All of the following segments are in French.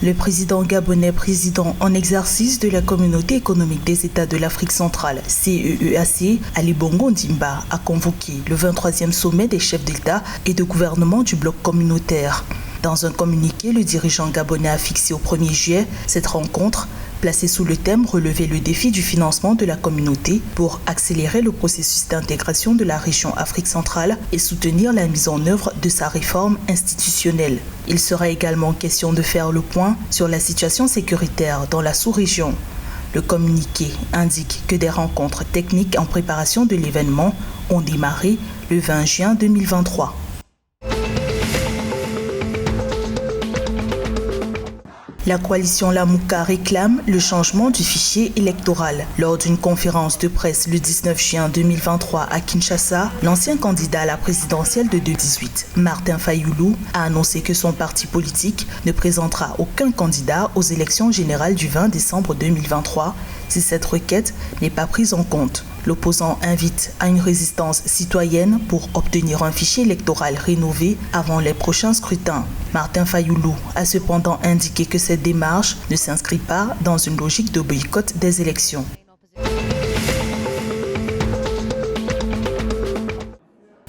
Le président gabonais, président en exercice de la Communauté économique des États de l'Afrique centrale, CEEAC, Ali Bongo Ondimba, a convoqué le 23e sommet des chefs d'État et de gouvernement du bloc communautaire. Dans un communiqué, le dirigeant gabonais a fixé au 1er juillet cette rencontre, placée sous le thème « Relever le défi du financement de la communauté pour accélérer le processus d'intégration de la région Afrique centrale et soutenir la mise en œuvre de sa réforme institutionnelle ». Il sera également question de faire le point sur la situation sécuritaire dans la sous-région. Le communiqué indique que des rencontres techniques en préparation de l'événement ont démarré le 20 juin 2023. La coalition Lamuka réclame le changement du fichier électoral. Lors d'une conférence de presse le 19 juin 2023 à Kinshasa, l'ancien candidat à la présidentielle de 2018, Martin Fayulu, a annoncé que son parti politique ne présentera aucun candidat aux élections générales du 20 décembre 2023 si cette requête n'est pas prise en compte. L'opposant invite à une résistance citoyenne pour obtenir un fichier électoral rénové avant les prochains scrutins. Martin Fayulu a cependant indiqué que cette démarche ne s'inscrit pas dans une logique de boycott des élections.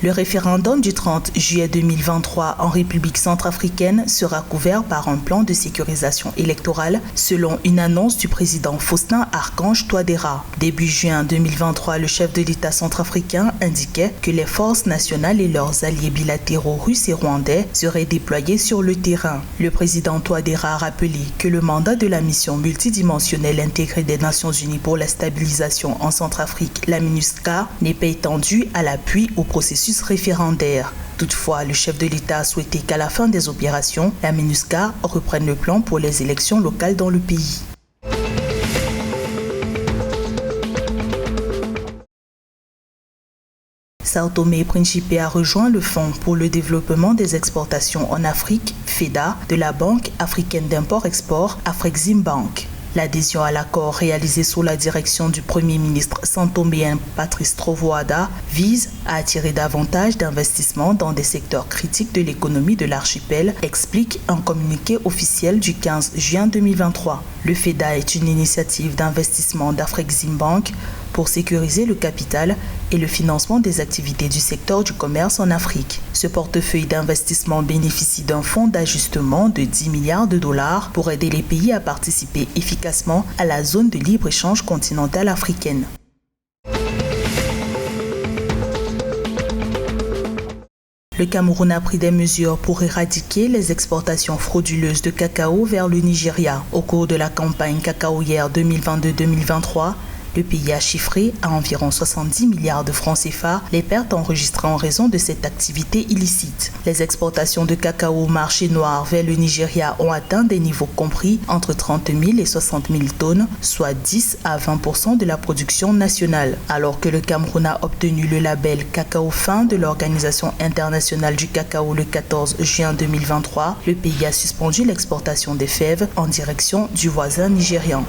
Le référendum du 30 juillet 2023 en République centrafricaine sera couvert par un plan de sécurisation électorale selon une annonce du président Faustin Archange Touadéra. Début juin 2023, le chef de l'État centrafricain indiquait que les forces nationales et leurs alliés bilatéraux russes et rwandais seraient déployés sur le terrain. Le président Touadéra a rappelé que le mandat de la mission multidimensionnelle intégrée des Nations Unies pour la stabilisation en Centrafrique, la MINUSCA, n'est pas étendu à l'appui au processus référendaire. Toutefois, le chef de l'État a souhaité qu'à la fin des opérations, la MINUSCA reprenne le plan pour les élections locales dans le pays. Sao Tomé et Principe a rejoint le Fonds pour le développement des exportations en Afrique, FEDA, de la Banque africaine d'import-export, Afreximbank. L'adhésion à l'accord réalisé sous la direction du Premier ministre santoméen Patrice Trovoada vise à attirer davantage d'investissements dans des secteurs critiques de l'économie de l'archipel, explique un communiqué officiel du 15 juin 2023. Le FEDA est une initiative d'investissement d'Afreximbank pour sécuriser le capital et le financement des activités du secteur du commerce en Afrique. Ce portefeuille d'investissement bénéficie d'un fonds d'ajustement de 10 milliards de dollars pour aider les pays à participer efficacement à la zone de libre-échange continentale africaine. Le Cameroun a pris des mesures pour éradiquer les exportations frauduleuses de cacao vers le Nigeria. Au cours de la campagne cacaoyère 2022-2023, le pays a chiffré à environ 70 milliards de francs CFA les pertes enregistrées en raison de cette activité illicite. Les exportations de cacao au marché noir vers le Nigeria ont atteint des niveaux compris entre 30 000 et 60 000 tonnes, soit 10 à 20% de la production nationale. Alors que le Cameroun a obtenu le label Cacao fin de l'Organisation internationale du cacao le 14 juin 2023, le pays a suspendu l'exportation des fèves en direction du voisin nigérian.